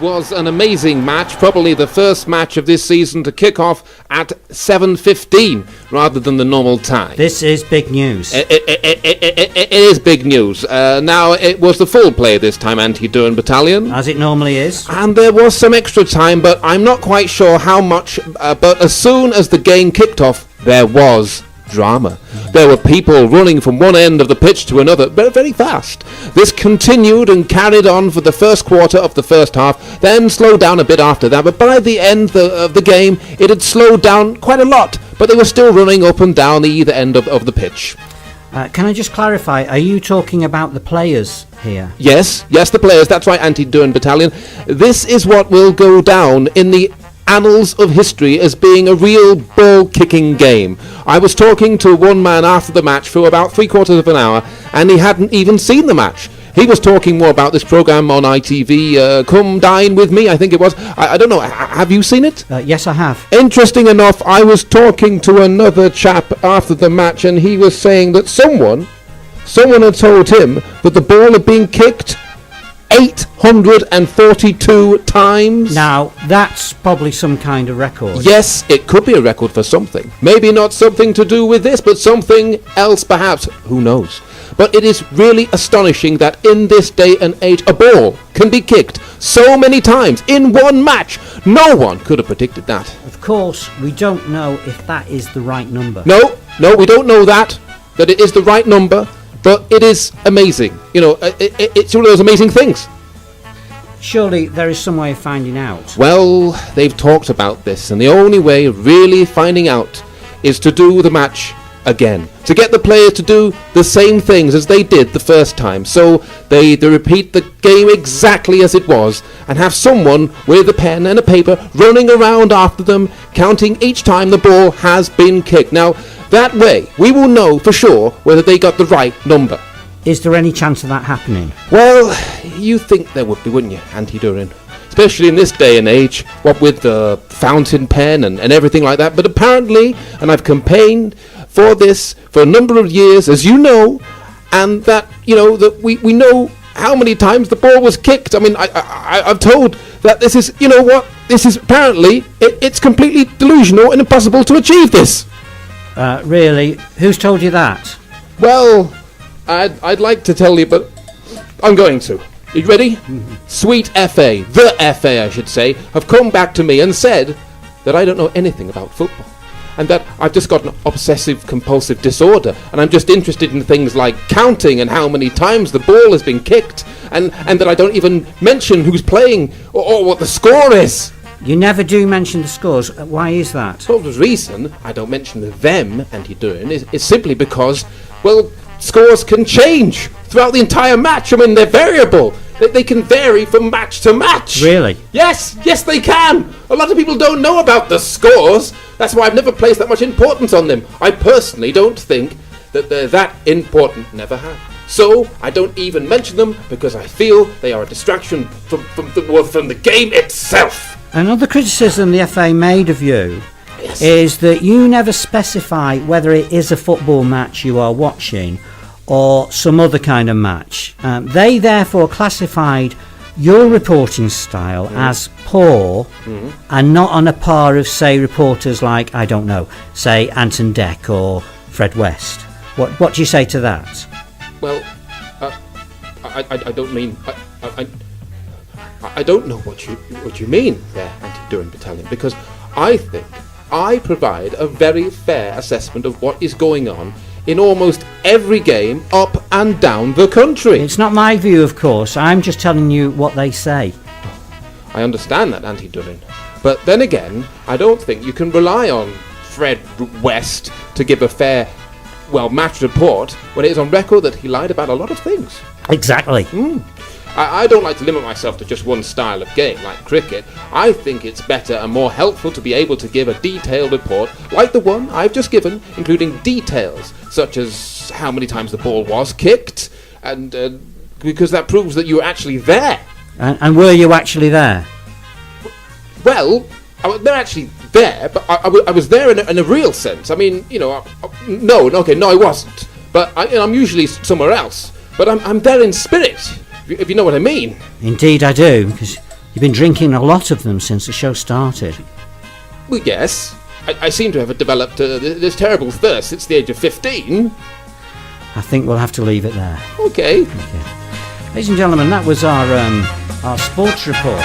was an amazing match, probably the first match of this season to kick off at 7:15 rather than the normal time. This is big news. It is big news. Now, it was the full play this time, Anti-Dühring Battalion. As it normally is. And there was some extra time, but I'm not quite sure how much. But as soon as the game kicked off, there was drama. There were people running from one end of the pitch to another very fast. This continued and carried on for the first quarter of the first half, then slowed down a bit after that, but by the end of the game it had slowed down quite a lot, but they were still running up and down the either end of the pitch. Can I just clarify, are you talking about the players here? Yes, the players, that's right, Anti-Dühring Battalion. This is what will go down in the annals of history as being a real ball-kicking game. I was talking to one man after the match for about 3/4 of an hour, and he hadn't even seen the match. He was talking more about this programme on ITV, Come Dine With Me, I think it was. I don't know, have you seen it? Yes, I have. Interesting enough, I was talking to another chap after the match, and he was saying that someone had told him that the ball had been kicked 842 times. Now, that's probably some kind of record. Yes, it could be a record for something. Maybe not something to do with this, but something else perhaps. Who knows? But it is really astonishing that in this day and age, a ball can be kicked so many times in one match. No one could have predicted that. Of course, we don't know if that is the right number. No, we don't know that it is the right number. But it is amazing. You know, it's one of those amazing things. Surely there is some way of finding out. Well, they've talked about this, and the only way of really finding out is to do the match again. To get the players to do the same things as they did the first time. So they repeat the game exactly as it was, and have someone with a pen and a paper running around after them, counting each time the ball has been kicked. Now, that way, we will know for sure whether they got the right number. Is there any chance of that happening? Well, you think there would be, wouldn't you, Anti-Dühring? Especially in this day and age, what with the fountain pen and everything like that. But apparently, and I've campaigned for this for a number of years, as you know, and that, you know, that we know how many times the ball was kicked. I mean, I've told that this is, you know what, this is apparently, it's completely delusional and impossible to achieve this. Really? Who's told you that? Well, I'd like to tell you, but I'm going to. Are you ready? Mm-hmm. Sweet FA, the FA I should say, have come back to me and said that I don't know anything about football. And that I've just got an obsessive-compulsive disorder, and I'm just interested in things like counting and how many times the ball has been kicked, and that I don't even mention who's playing or what the score is. You never do mention the scores. Why is that? Well, the reason I don't mention them, Anti-Dühring, is simply because, well, scores can change throughout the entire match. I mean, they're variable. They can vary from match to match. Really? Yes, they can. A lot of people don't know about the scores. That's why I've never placed that much importance on them. I personally don't think that they're that important. Never have. So I don't even mention them because I feel they are a distraction from the game itself. Another criticism the FA made of you is that you never specify whether it is a football match you are watching or some other kind of match. They therefore classified your reporting style as poor and not on a par of, say, reporters like, I don't know, say Anton Deck or Fred West. What do you say to that? Well, I don't mean... I don't know what you mean there, Anti-Dühring Battalion, because I think I provide a very fair assessment of what is going on in almost every game up and down the country. It's not my view, of course. I'm just telling you what they say. I understand that, Anti-Dühring. But then again, I don't think you can rely on Fred West to give a fair, match report when it is on record that he lied about a lot of things. Exactly. I don't like to limit myself to just one style of game, like cricket. I think it's better and more helpful to be able to give a detailed report, like the one I've just given, including details, such as how many times the ball was kicked, and because that proves that you were actually there. And were you actually there? Well, they're actually there, but I was there in a real sense. I mean, you know, no, I wasn't. But I'm usually somewhere else. But I'm there in spirit. If you know what I mean. Indeed I do, because You've been drinking a lot of them since the show started. Well, yes. I seem to have developed this terrible thirst since the age of 15. I think we'll have to leave it there. Okay. Ladies and gentlemen, that was our sports report.